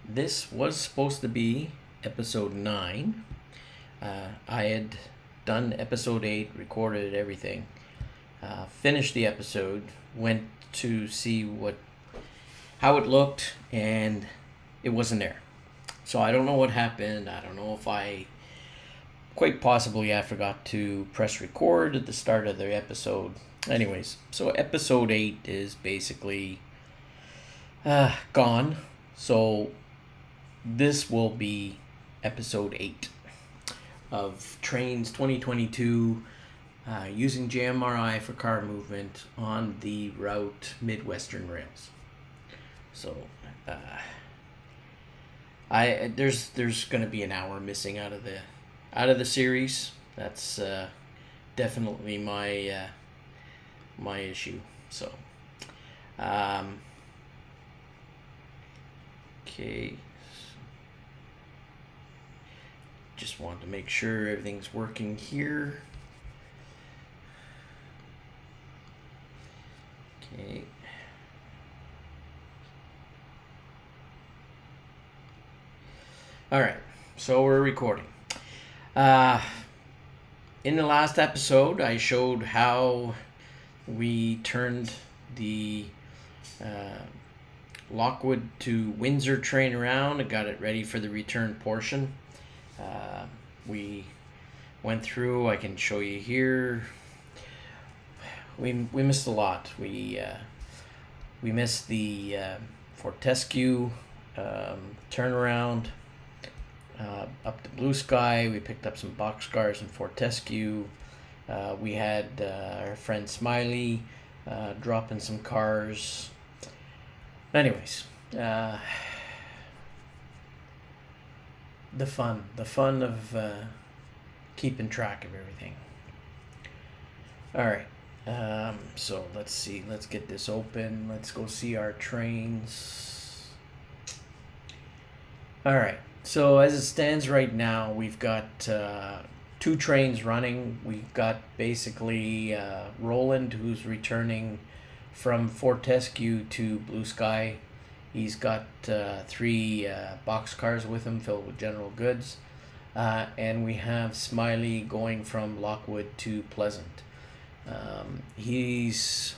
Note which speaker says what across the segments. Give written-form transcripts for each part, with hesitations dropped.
Speaker 1: This was supposed to be episode 9. I had done episode 8, recorded everything, finished the episode, went to see how it looked, and it wasn't there. So I don't know what happened. I don't know if quite possibly I forgot to press record at the start of the episode. Anyways, so episode 8 is basically gone. So this will be episode 8 of Trainz 2022 using JMRI for car movement on the route Midwestern Rails. So there's going to be an hour missing out of the series. That's definitely my issue. So okay, just wanted to make sure everything's working here. Okay. All right, so we're recording. In the last episode, I showed how we turned the Lockwood to Windsor train around and got it ready for the return portion. We went through, I can show you here. We missed a lot. We missed the Fortescue turnaround up to Blue Sky. We picked up some boxcars in Fortescue. We had our friend Smiley dropping some cars. Anyways, the fun of keeping track of everything. All right. So let's see. Let's get this open. Let's go see our trains. All right. So as it stands right now, we've got 2 trains running. We've got basically Roland, who's returning from Fortescue to Blue Sky. He's got 3 boxcars with him filled with general goods. And we have Smiley going from Lockwood to Pleasant. He's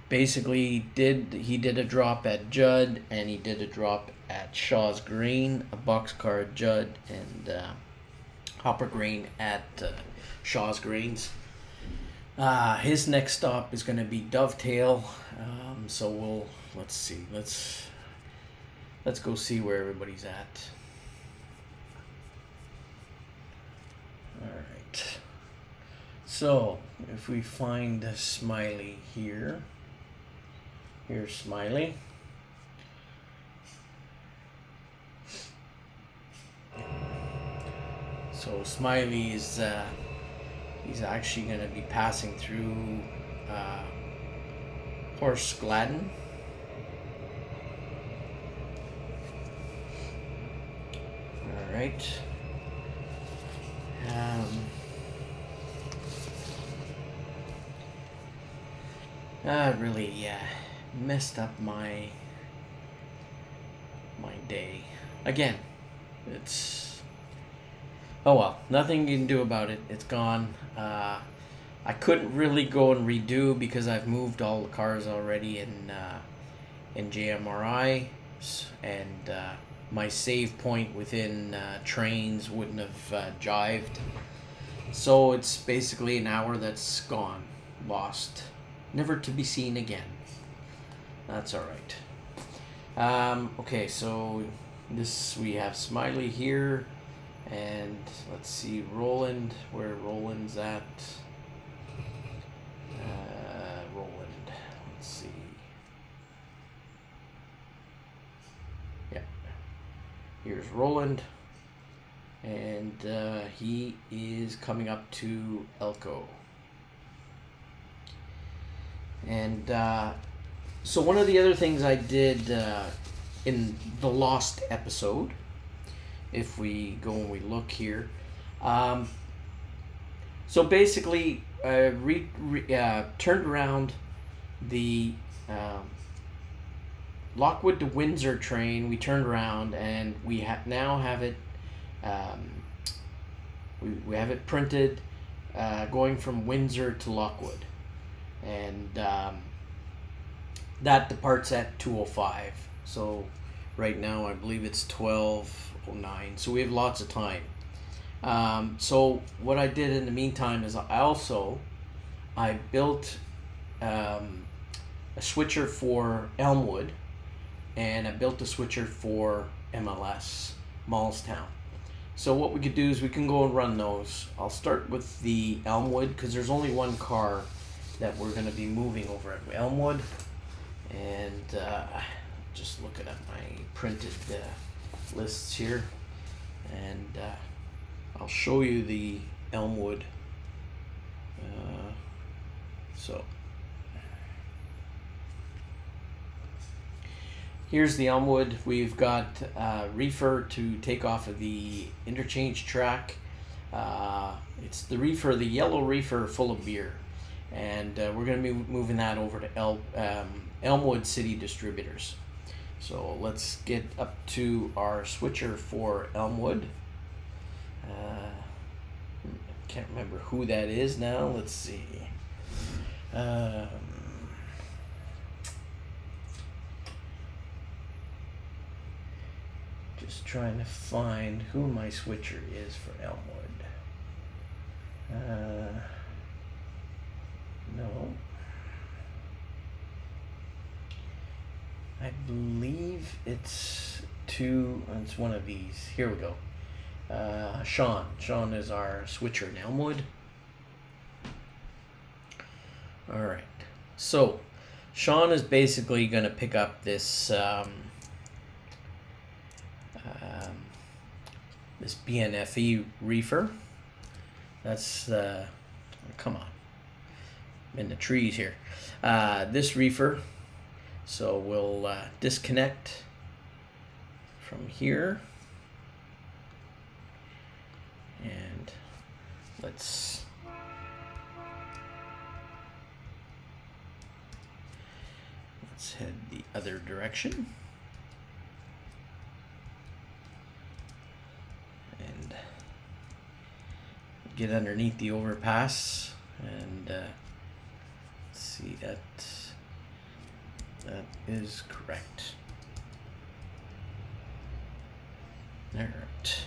Speaker 1: basically did a drop at Judd, and he did a drop at Shaw's Green, a boxcar at Judd, and Hopper Green at Shaw's Greens. His next stop is going to be Dovetail. So let's see. Let's go see where everybody's at. All right. So if we find Smiley here, here's Smiley. So Smiley is he's actually going to be passing through Horse Gladden. All right. Really messed up my day again. It's oh well, nothing you can do about it. It's gone. I couldn't really go and redo because I've moved all the cars already in JMRI, and my save point within Trainz wouldn't have jived. So it's basically an hour that's gone, lost, never to be seen again. That's all right. Okay, so we have Smiley here, and let's see Roland, where Roland's at. Roland, let's see. Yeah, here's Roland, and he is coming up to Elko. And so one of the other things I did in the lost episode, if we go and we look here, so basically turned around the Lockwood to Windsor train. We turned around and we now have it. We have it printed, going from Windsor to Lockwood, and that departs at 2:05. So right now I believe it's 12:09. So we have lots of time. So what I did in the meantime is I built a switcher for Elmwood, and I built a switcher for MLS, Mallstown. So what we could do is we can go and run those. I'll start with the Elmwood because there's only one car that we're going to be moving over at Elmwood. And just looking at my printed lists here. And I'll show you the Elmwood. So here's the Elmwood. We've got reefer to take off of the interchange track. It's the reefer, the yellow reefer full of beer. And we're going to be moving that over to Elmwood City Distributors. So let's get up to our switcher for Elmwood. Can't remember who that is now. Let's see. Just trying to find who my switcher is for Elmwood. No. I believe it's one of these. Here we go. Sean. Sean is our switcher in Elmwood. Alright. So, Sean is basically going to pick up this this BNFE reefer. That's come on. I'm in the trees here. This reefer. So we'll disconnect from here. And let's head the other direction. And get underneath the overpass and let's see, that is correct. All right.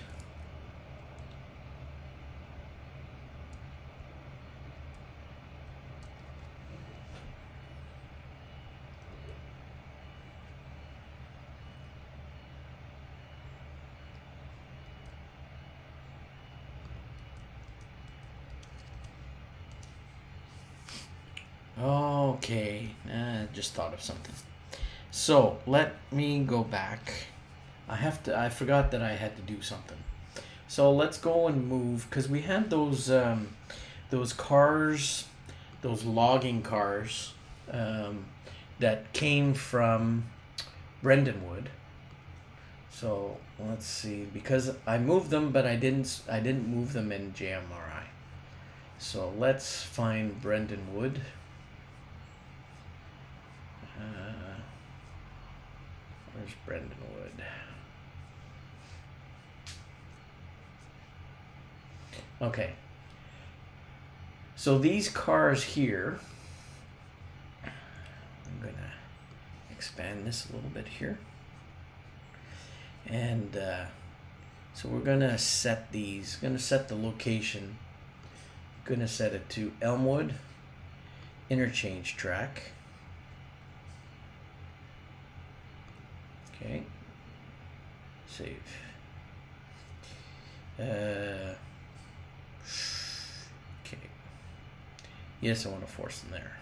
Speaker 1: Okay, just thought of something. So let me go back. I forgot that I had to do something. So let's go and move, because we had those cars, those logging cars that came from Brendanwood. So let's see, because I moved them, but I didn't move them in JMRI. So let's find Brendanwood. Where's Brendanwood? Okay. So these cars here, I'm going to expand this a little bit here. And so we're going to set these, going to set the location, going to set it to Elmwood interchange track. Okay, save. Okay. Yes, I want to force them there.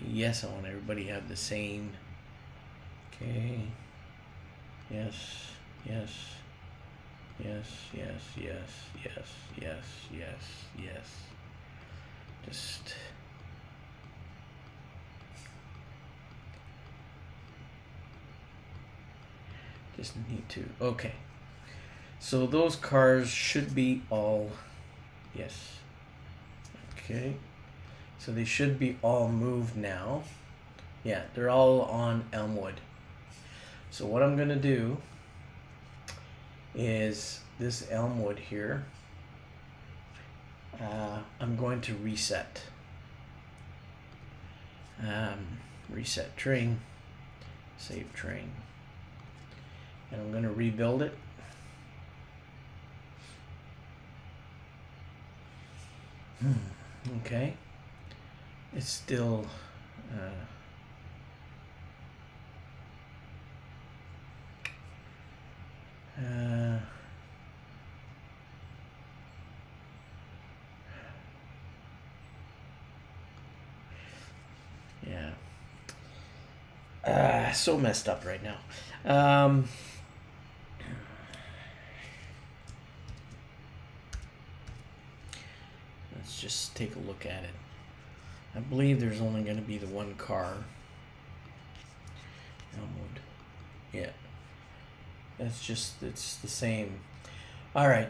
Speaker 1: Yes, I want everybody to have the same. Okay. Yes, yes, yes, yes, yes, yes, yes, yes, yes. Just need to, okay. So those cars should be all, yes. Okay. So they should be all moved now. Yeah, they're all on Elmwood. So what I'm going to do is this Elmwood here, I'm going to reset. Reset train, save train, and I'm going to rebuild it. Okay, it's still yeah, so messed up right now. Let's just take a look at it. I believe there's only going to be the one car. Elmwood. Yeah. It's the same. All right.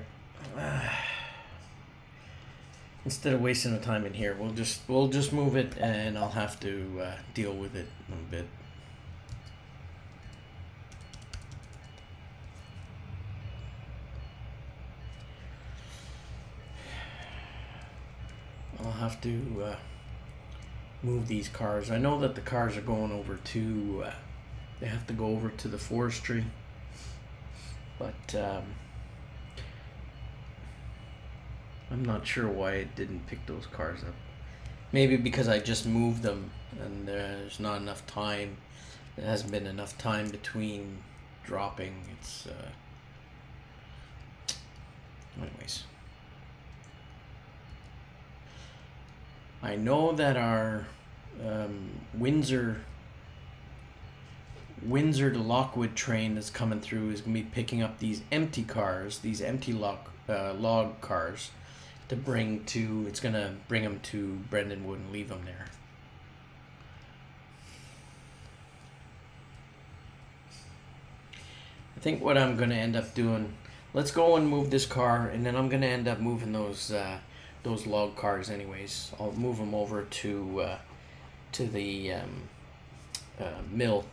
Speaker 1: Instead of wasting the time in here, we'll just move it, and I'll have to deal with it a bit. I'll have to move these cars. I know that the cars are going over to, they have to go over to the forestry, but I'm not sure why it didn't pick those cars up. Maybe because I just moved them and there's not enough time. There hasn't been enough time between dropping. It's anyways. I know that our Windsor to Lockwood train that's coming through is going to be picking up these empty cars, these empty log cars, to bring to. It's going to bring them to Brendanwood and leave them there. I think what I'm going to end up doing. Let's go and move this car, and then I'm going to end up moving those log cars anyways. I'll move them over to the mill,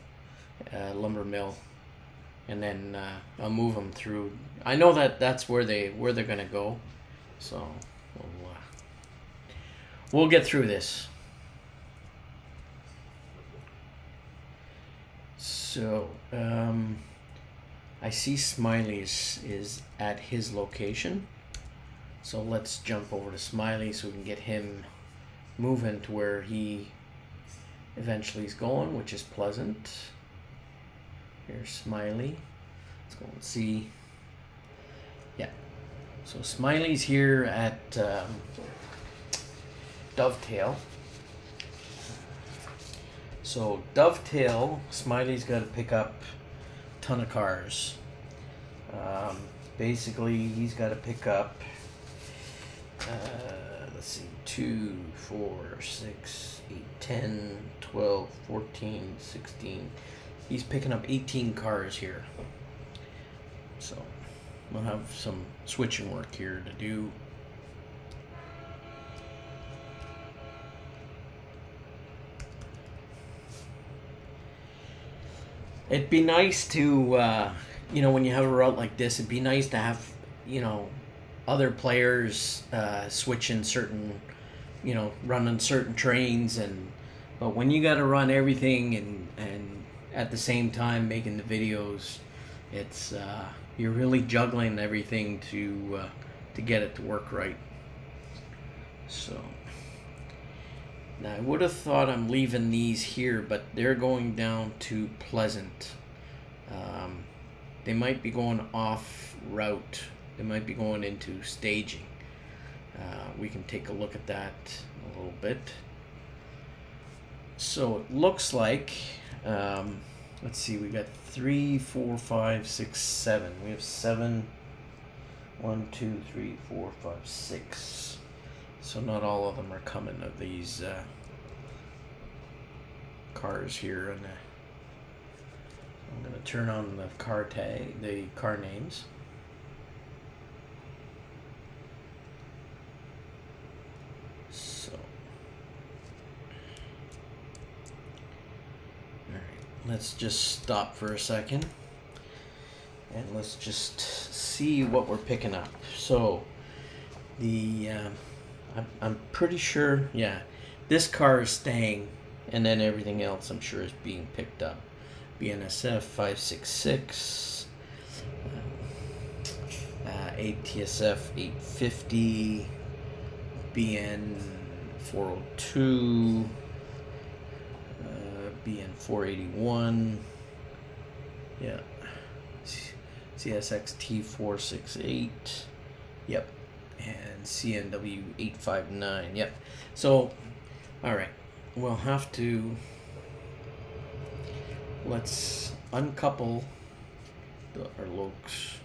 Speaker 1: lumber mill, and then I'll move them through. I know that that's where they're gonna go, so we'll get through this. So I see Smiley's is at his location. So let's jump over to Smiley so we can get him moving to where he eventually is going, which is Pleasant. Here's Smiley. Let's go and see. Yeah. So Smiley's here at Dovetail. So Dovetail, Smiley's got to pick up a ton of cars. Basically, he's got to pick up let's see, 2, 4, 6, 8, 10, 12, 14, 16. He's picking up 18 cars here. So we'll have some switching work here to do. It'd be nice to, when you have a route like this, it'd be nice to have, other players switching certain, running certain trains, but when you got to run everything and at the same time making the videos, it's you're really juggling everything to get it to work right. So now I would have thought I'm leaving these here, but they're going down to Pleasant. They might be going off route. They might be going into staging. We can take a look at that a little bit. So it looks like, let's see, we got 3, 4, 5, 6, 7. We have 7. 1, 2, 3, 4, 5, 6. So not all of them are coming of these cars here. And I'm going to turn on the car tag, the car names. let's just stop for a second and let's just see what we're picking up. So the I'm pretty sure, yeah, this car is staying, and then everything else I'm sure is being picked up. BNSF 566, ATSF 850, BN 402, BN 481, yeah, CSX T468, yep, and CNW 859, yep. So, all right, we'll have to, let's uncouple our lokes.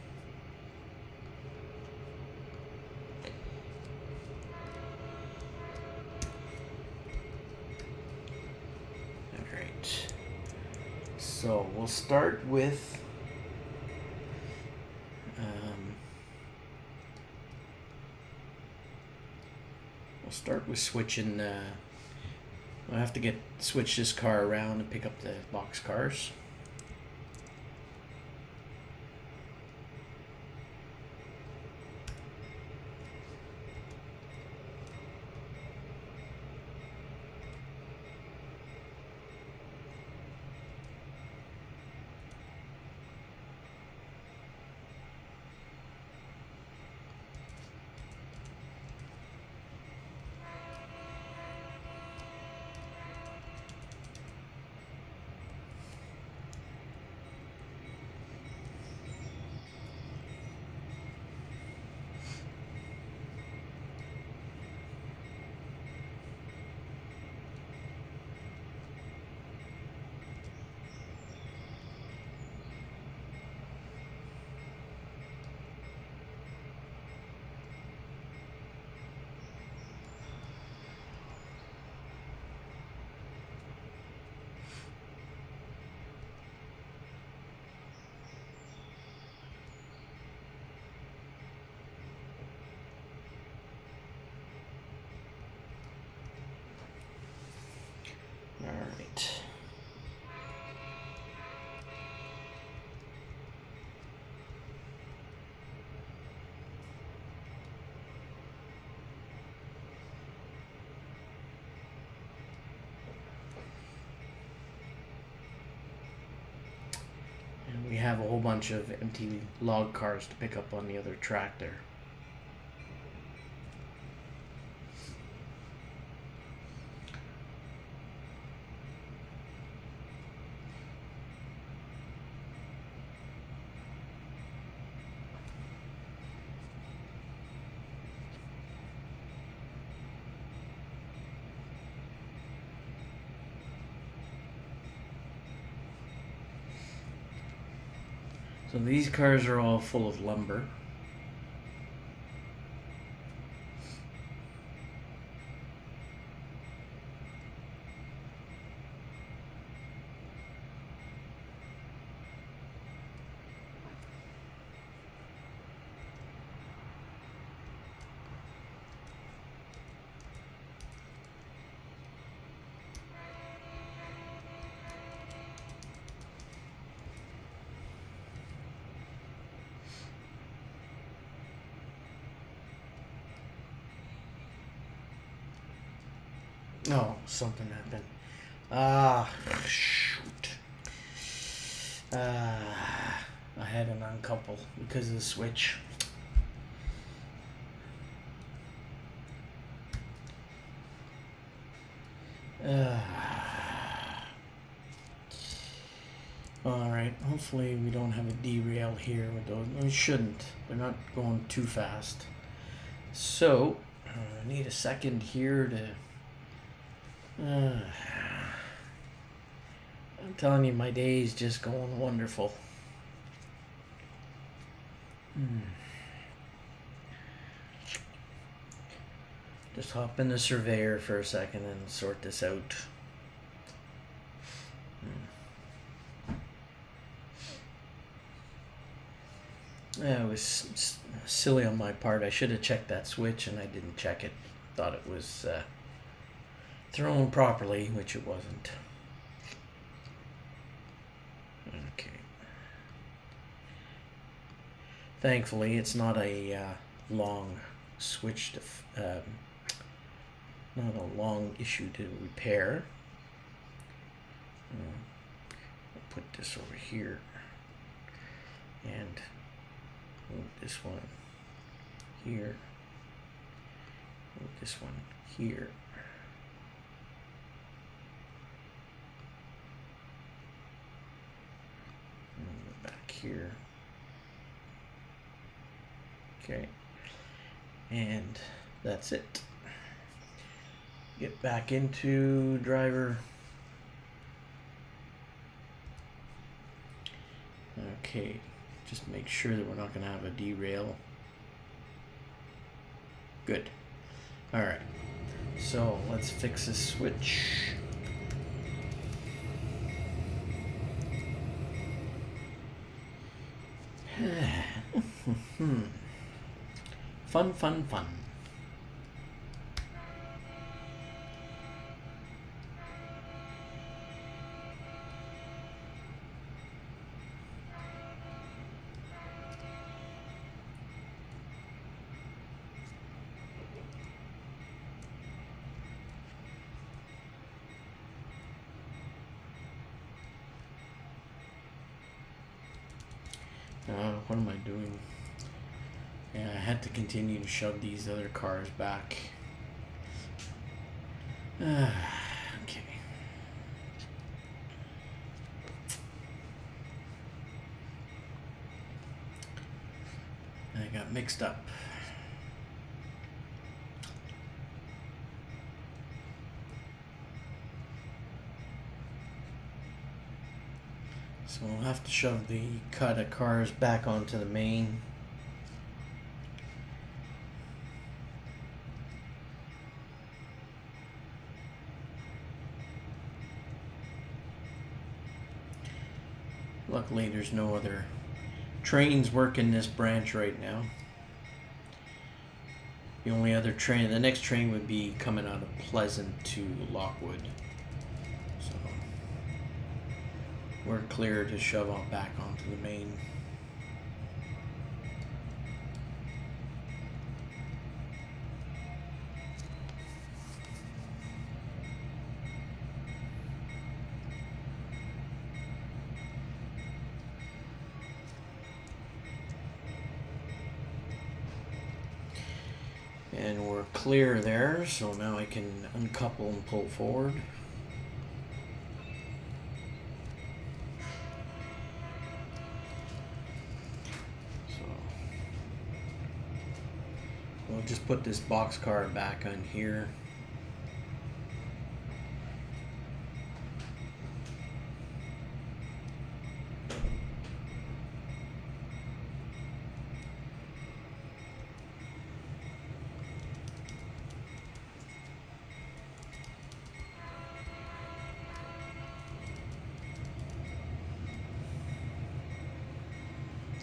Speaker 1: So we'll start with switching. I'll have to switch this car around and pick up the box cars. All right. And we have a whole bunch of empty log cars to pick up on the other tractor. So these cars are all full of lumber. No, something happened. Shoot. I had an uncouple because of the switch. Alright, hopefully we don't have a derail here with those. We shouldn't. They're not going too fast. So, I need a second here to... I'm telling you, my day is just going wonderful. Just hop in the surveyor for a second and sort this out. Yeah, it was silly on my part. I should have checked that switch and I didn't check it. Thought it was thrown properly, which it wasn't. Thankfully, it's not a long switch to, not a long issue to repair. I'll put this over here and move this one here, move this one here. Move it back here. Okay, and that's it. Get back into driver. Okay, just make sure that we're not going to have a derail. Good. All right, so let's fix this switch. Fun, fun, fun. What am I doing? Yeah, I had to continue to shove these other cars back. Okay. I got mixed up. So we'll have to shove the cut of cars back onto the main. Luckily there's no other trains working this branch right now. The only other train, the next train would be coming out of Pleasant to Lockwood. So we're clear to shove on back onto the main. And we're clear there, so now I can uncouple and pull forward. So we'll just put this boxcar back on here.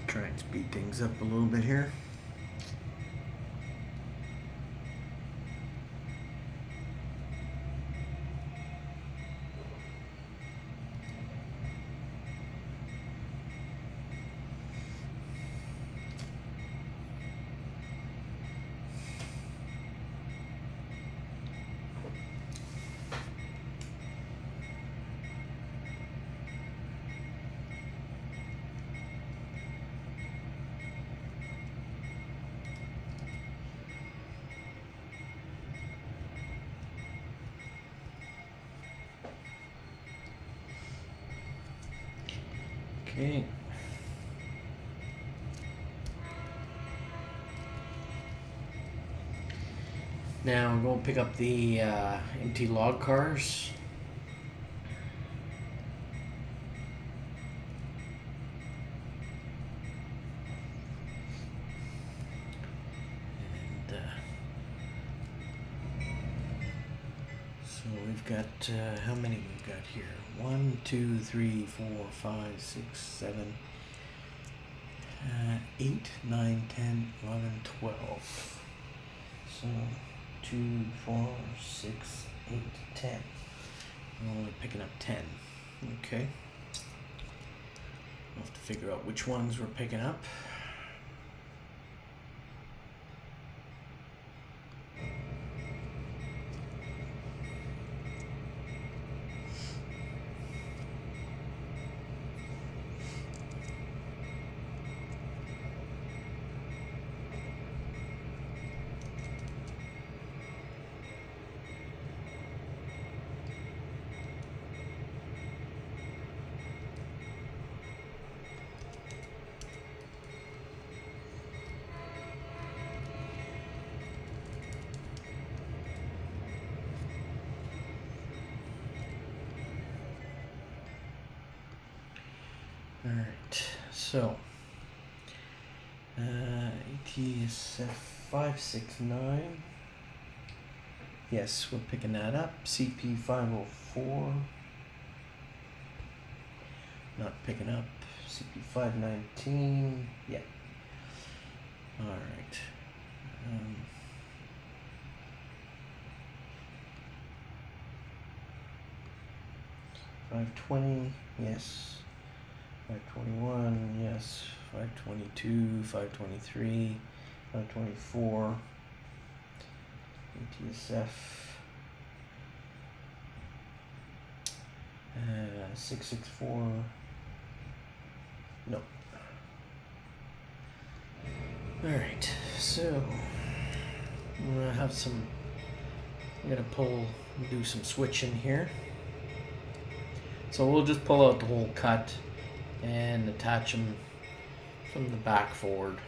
Speaker 1: Try and speed things up a little bit here. Okay. Now I'm going to pick up the empty log cars. And so we've got, how many we've got here? 1, 2, 3, 4, 5, 6, 7, 8, 9, 10, 11, 12. So 2, 4, 6, 8, 10. I'm only picking up 10. Okay. We'll have to figure out which ones we're picking up. Alright, so ATSF 569. Yes, we're picking that up. CP 504. Not picking up. CP 519. Yeah. Alright. 520. Yes. 521, yes, 522, 523, 524, ATSF, 664, no. Alright, so, I'm gonna do some switching here. So we'll just pull out the whole cut and attach them from the back forward.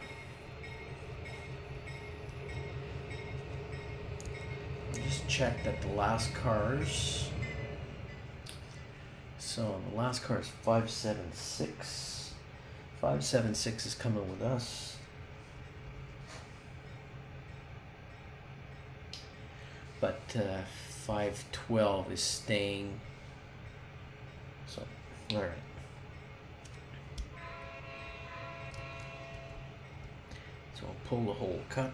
Speaker 1: Just check that the last cars. So the last car is 576. 576 is coming with us. But 512 is staying. So, all right. So I'll pull the whole cut.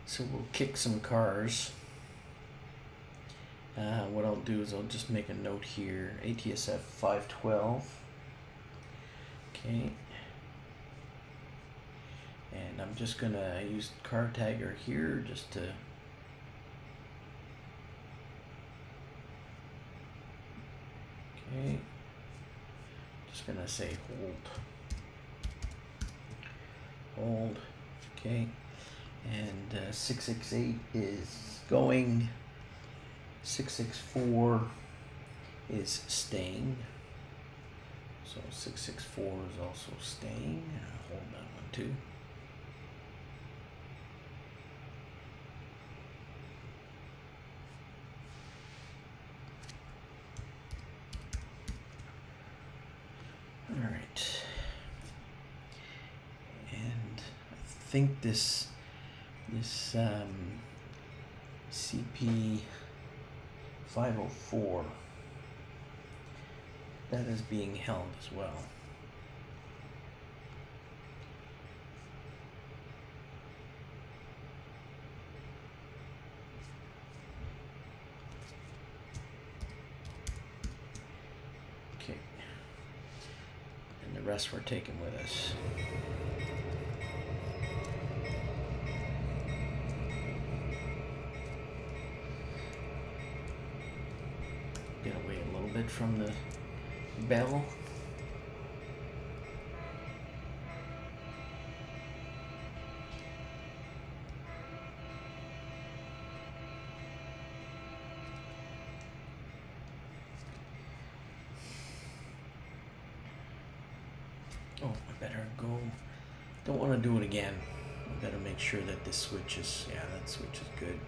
Speaker 1: So we'll kick some cars. What I'll do is I'll just make a note here. ATSF 512. Okay. And I'm just gonna use car tagger here just to just gonna say hold, okay, and 668 is going, 664 is staying, so 664 is also staying. Hold that one too. Alright, and I think this CP 504, that is being held as well. Okay. The rest we're taking with us. Get away a little bit from the bell. Oh, I better go. Don't want to do it again. I better make sure that this switch is, yeah, that switch is good.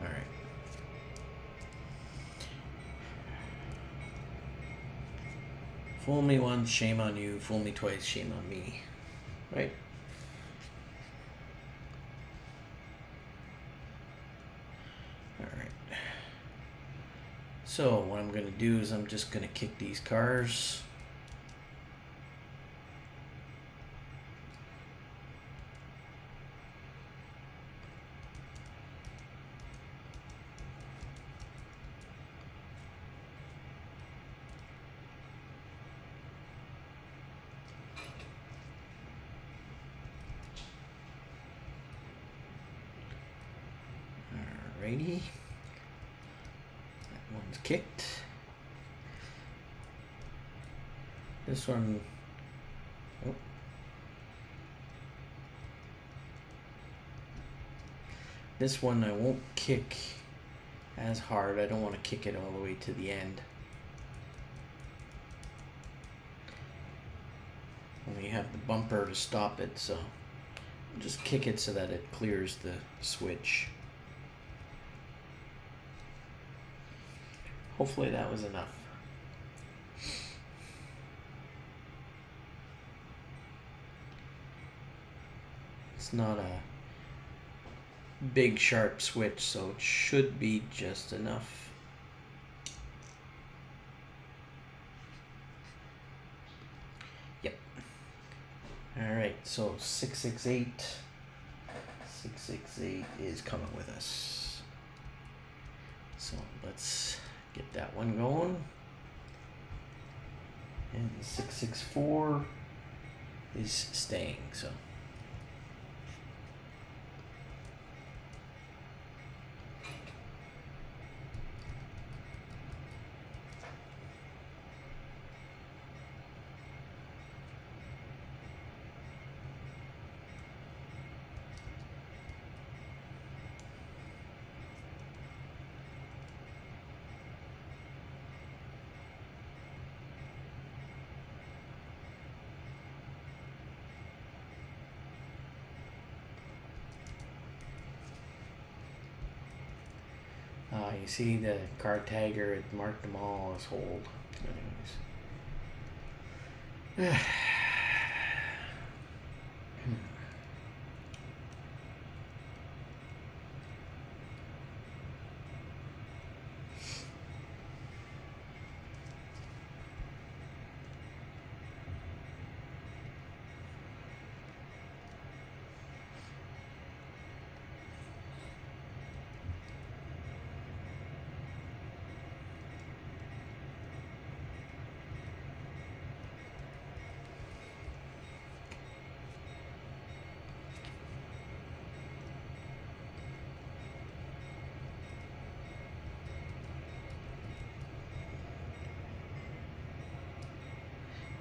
Speaker 1: All right. Fool me once, shame on you. Fool me twice, shame on me. Right? All right. So what I'm going to do is I'm just going to kick these cars. Alrighty. That one's kicked. This one, oh. This one I won't kick as hard. I don't want to kick it all the way to the end. We have the bumper to stop it, so just kick it so that it clears the switch. Hopefully that was enough. It's not a big sharp switch, so it should be just enough. Yep. Alright, so 668 is coming with us. So let's get that one going. And 664 is staying, so. You see the card tagger, it marked them all as hold. Anyways.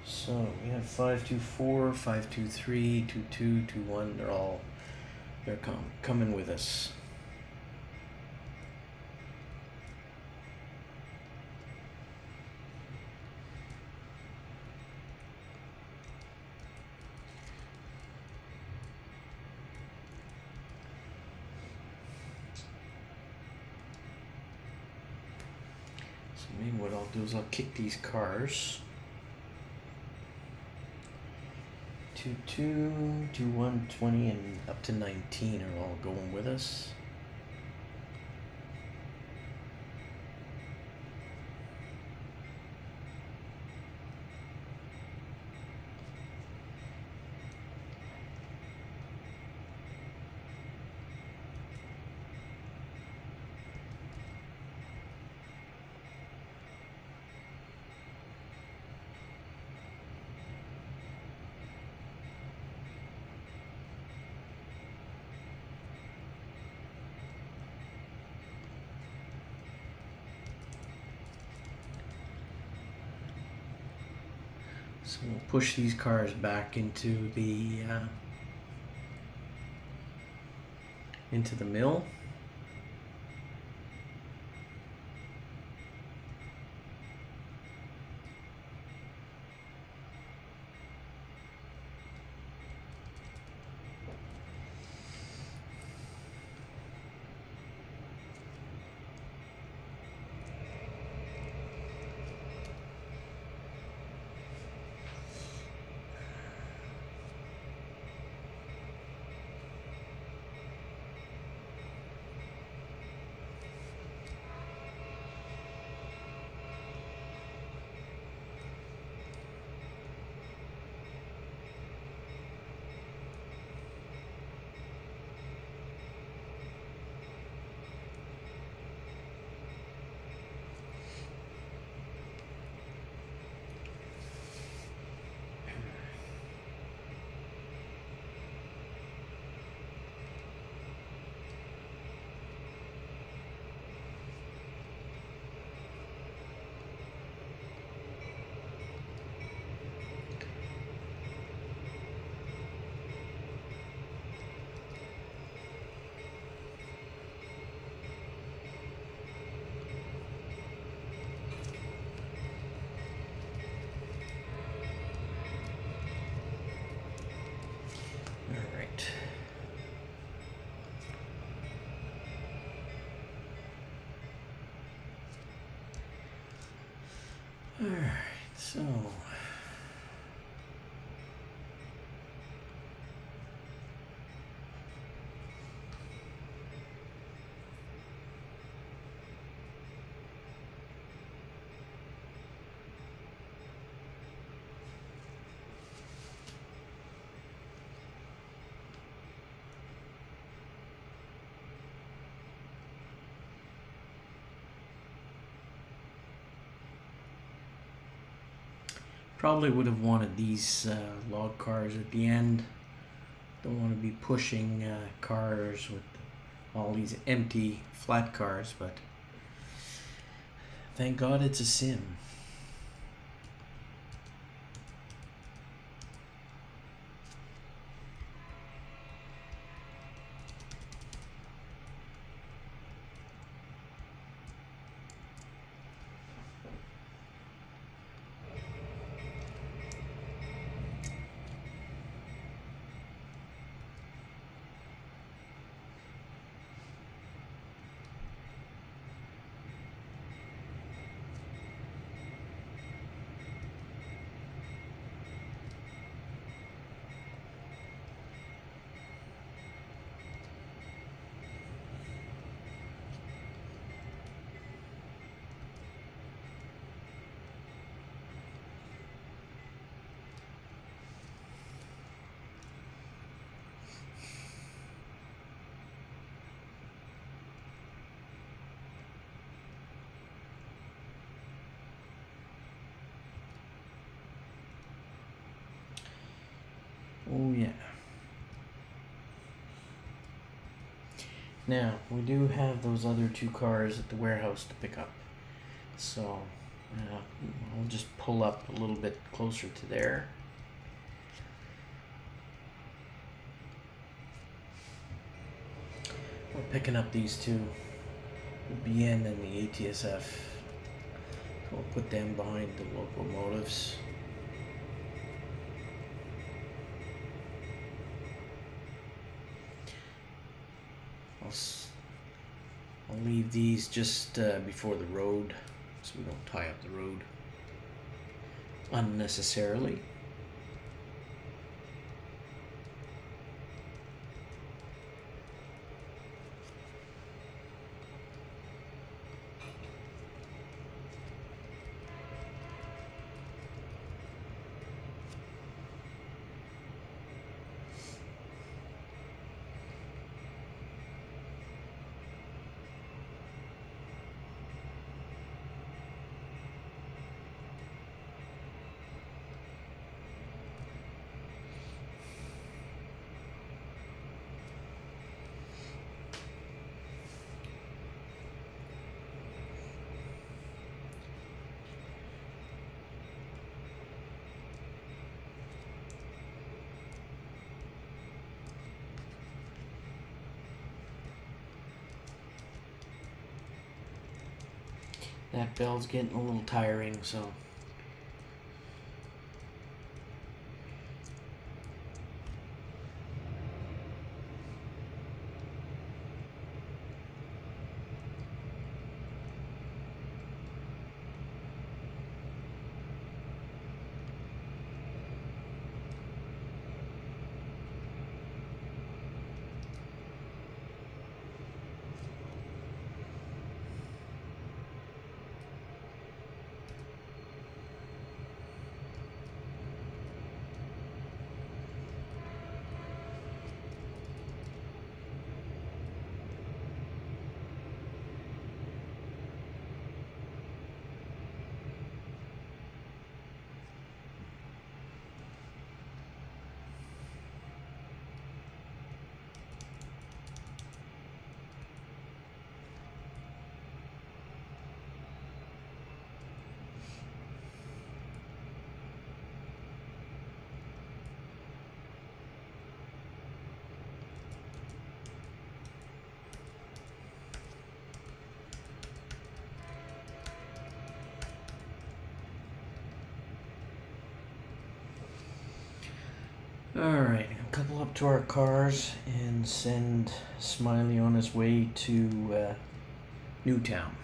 Speaker 1: So we have 524, 523, 22, 21. They're coming with us. So maybe what I'll do is I'll kick these cars. 22, 21, 20, and up to 19 are all going with us. So we'll push these cars back into the mill. Alright, so probably would have wanted these log cars at the end. Don't want to be pushing cars with all these empty flat cars, but thank God it's a sim. Oh yeah. Now, we do have those other two cars at the warehouse to pick up. So, I'll just pull up a little bit closer to there. We're picking up these two, the BN and the ATSF. We'll put them behind the locomotives. I'll leave these just before the road so we don't tie up the road unnecessarily. That bell's getting a little tiring, so alright, couple up to our cars and send Smiley on his way to Newtown.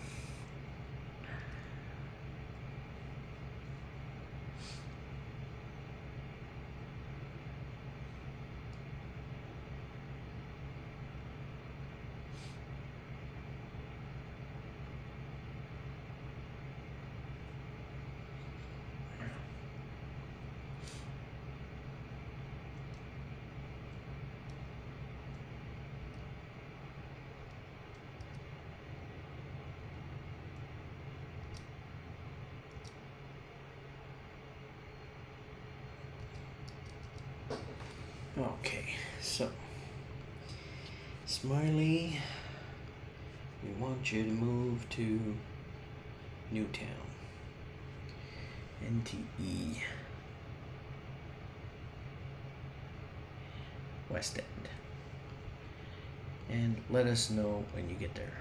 Speaker 1: Okay, so Smiley, we want you to move to Newtown. NTE. West End. And let us know when you get there.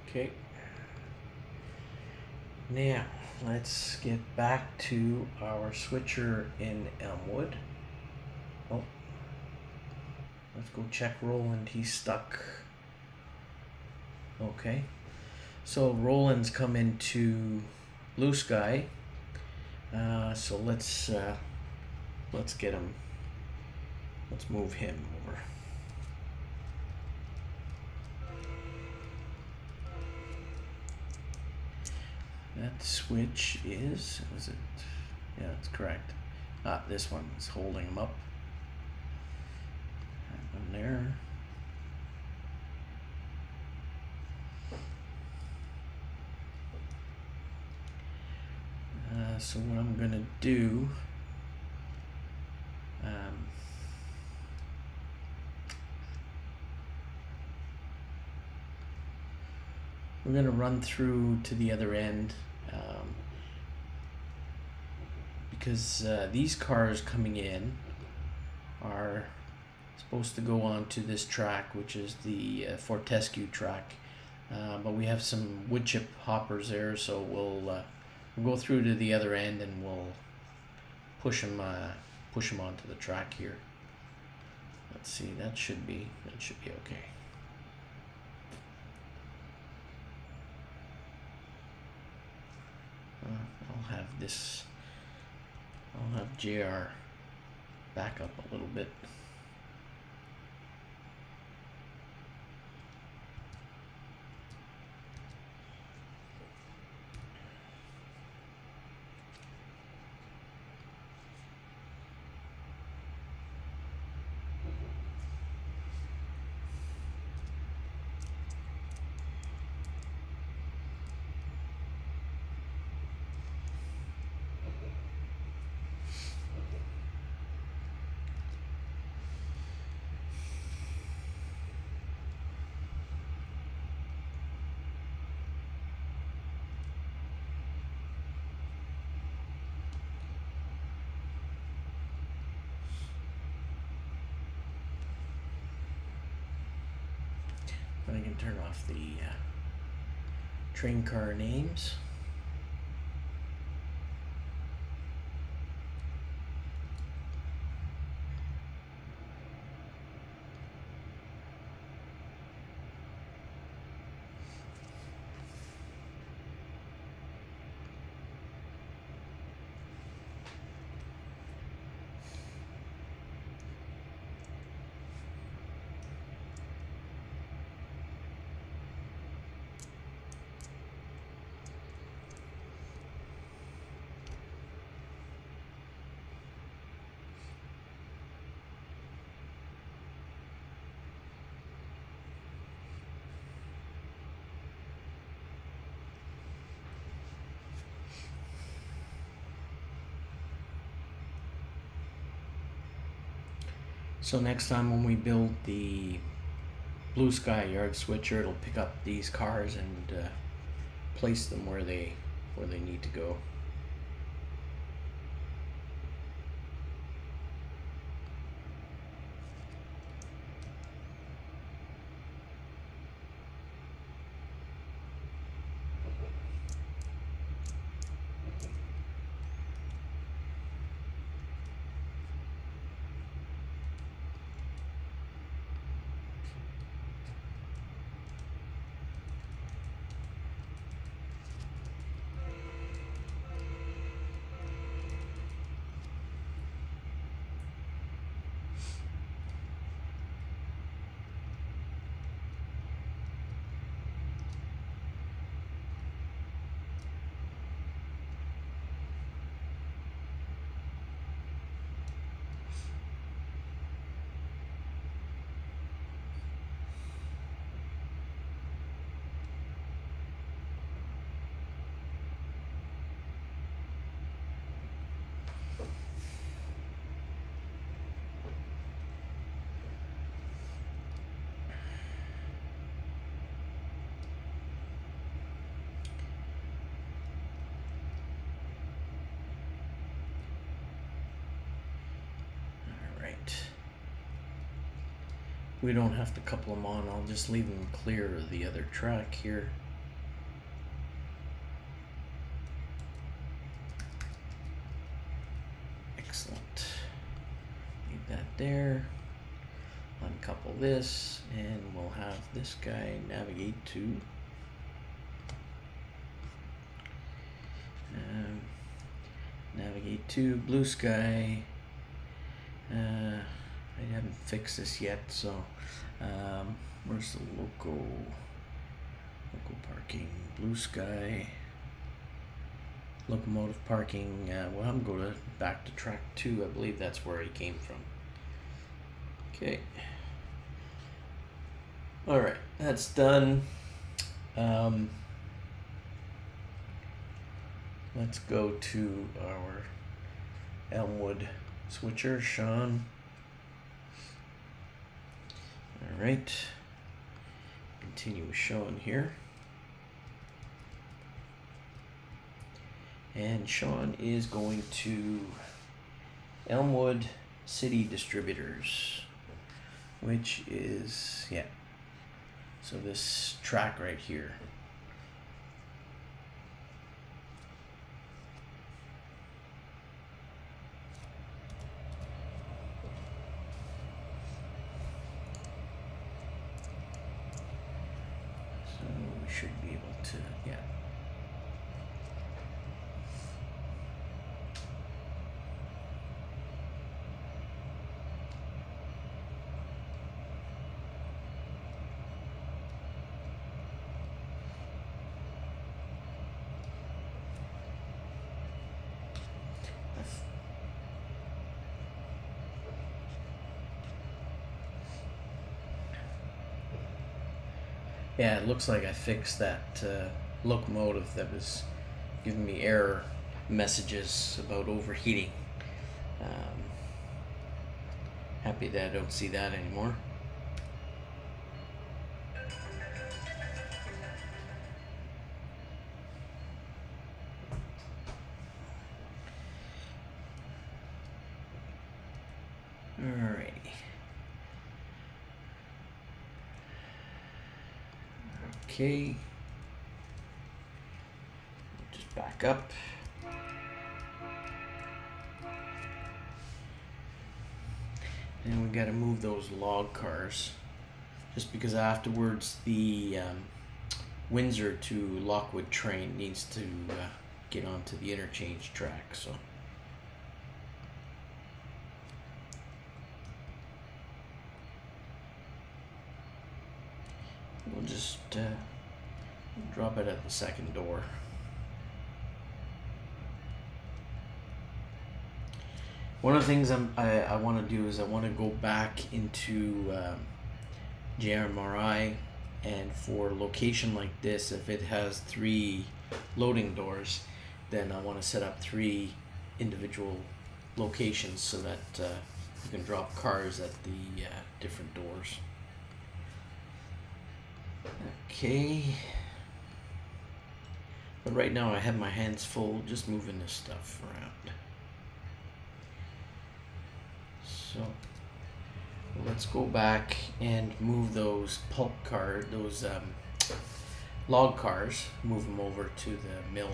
Speaker 1: Okay. Now, let's get back to our switcher in Elmwood. Oh. Let's go check Roland. He's stuck. Okay. So Roland's come into Blue Sky. So let's get him. Let's move him over. That switch is it? Yeah, that's correct. This one is holding him up. That one there. So what I'm gonna do, we're gonna run through to the other end, because these cars coming in are supposed to go on to this track, which is the Fortescue track, but we have some wood chip hoppers there, so we'll go through to the other end and we'll push them onto the track here. Let's see, that should be okay. I'll have JR back up a little bit. I can turn off the train car names. So next time when we build the Blue Sky yard switcher, it'll pick up these cars and place them where they need to go. we don't have to couple them on. I'll just leave them clear of the other track here. Excellent. Leave that there. Uncouple this, and we'll have this guy navigate to blue sky. I haven't fixed this yet, so where's the local parking? Blue sky, locomotive parking. Well, I'm going to back to track 2. I believe that's where he came from. Okay. All right, that's done. Let's go to our Elmwood switcher, Sean. All right, continue showing here. And Sean is going to Elmwood City Distributors, which is, yeah, so this track right here. So we should be able to, yeah. Yeah, it looks like I fixed that locomotive that was giving me error messages about overheating. Happy that I don't see that anymore. Alrighty. Okay, just back up. And we got to move those log cars, just because afterwards the Windsor to Lockwood train needs to get onto the interchange track. So we'll just drop it at the second door. One of the things I want to do is I want to go back into JMRI, and for a location like this, if it has 3 loading doors, then I want to set up 3 individual locations so that you can drop cars at the different doors. Okay, but right now I have my hands full just moving this stuff around. So let's go back and move those log cars, move them over to the mill.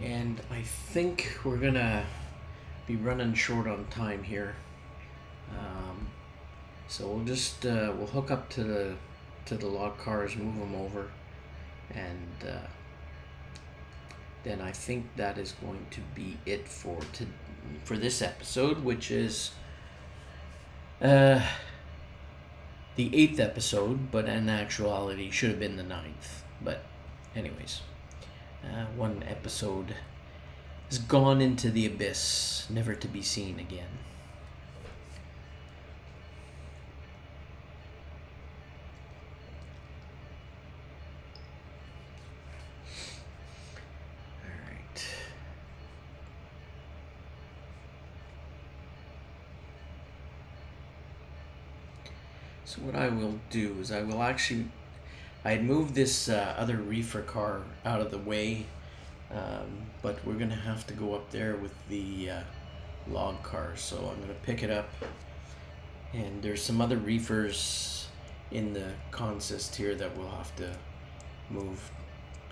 Speaker 1: And I think we're gonna be running short on time here, so we'll just we'll hook up to the log cars, move them over, and then I think that is going to be it for this episode, which is the 8th episode, but in actuality should have been the 9th. But anyways. One episode has gone into the abyss, never to be seen again. So what I will do is I had moved this other reefer car out of the way, but we're gonna have to go up there with the log cars. So I'm gonna pick it up, and there's some other reefers in the consist here that we'll have to move,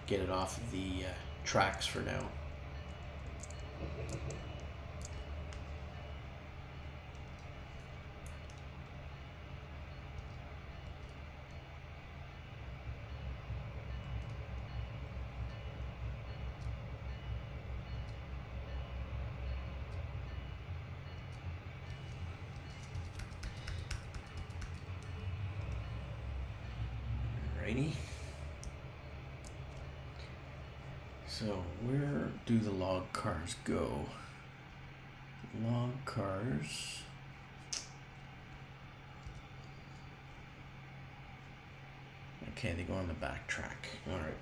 Speaker 1: get it off of the tracks for now. Alrighty. So where do the log cars go? Log cars. Okay, they go on the back track. All right.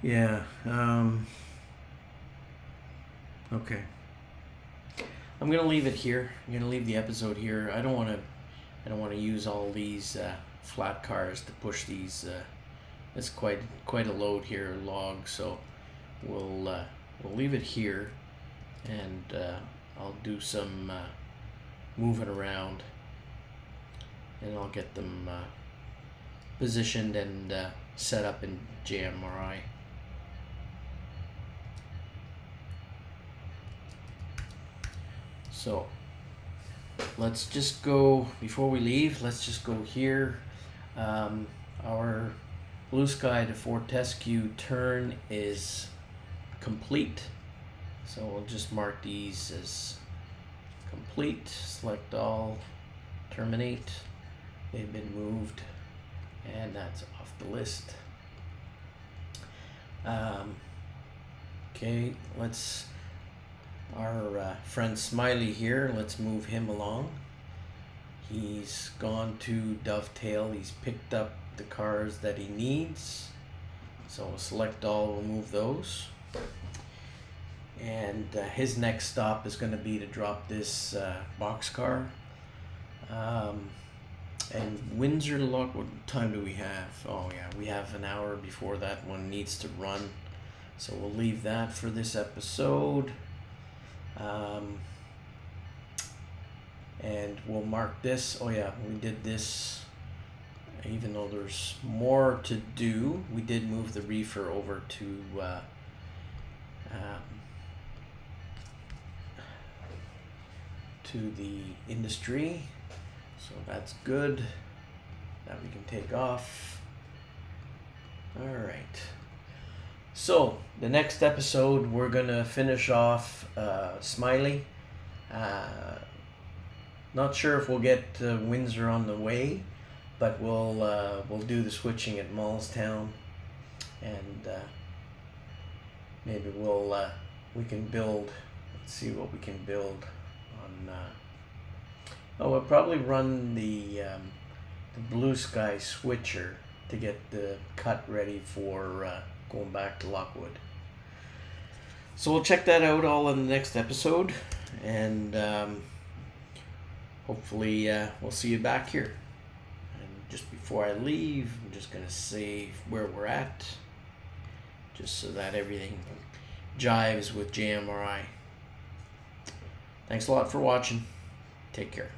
Speaker 1: Yeah, okay. I'm gonna leave it here. I'm gonna leave the episode here. I don't wanna use all these flat cars to push these. It's quite a load here, logs. So we'll leave it here, and I'll do some moving around, and I'll get them positioned and set up in JMRI. So let's just go, before we leave, let's just go here. Our Blue Sky to Fortescue turn is complete. So we'll just mark these as complete, select all, terminate. They've been moved, and that's off the list. Okay, our friend Smiley here, let's move him along. He's gone to Dovetail. He's picked up the cars that he needs. So we'll select all, we'll move those. And his next stop is going to be to drop this boxcar. And Windsor Lock, what time do we have? Oh yeah, we have an hour before that one needs to run. So we'll leave that for this episode. And we'll mark this. Oh yeah, we did this. Even though there's more to do, we did move the reefer over to the industry. So that's good. That we can take off. All right. So the next episode, we're gonna finish off Smiley. Not sure if we'll get Windsor on the way, but we'll do the switching at Mallstown, and maybe we can build. Let's see what we can build on. We'll probably run the Blue Sky switcher to get the cut ready for going back to Lockwood. So we'll check that out all in the next episode, and hopefully we'll see you back here. And just before I leave, I'm just going to say where we're at, just so that everything jives with JMRI. Thanks a lot for watching. Take care.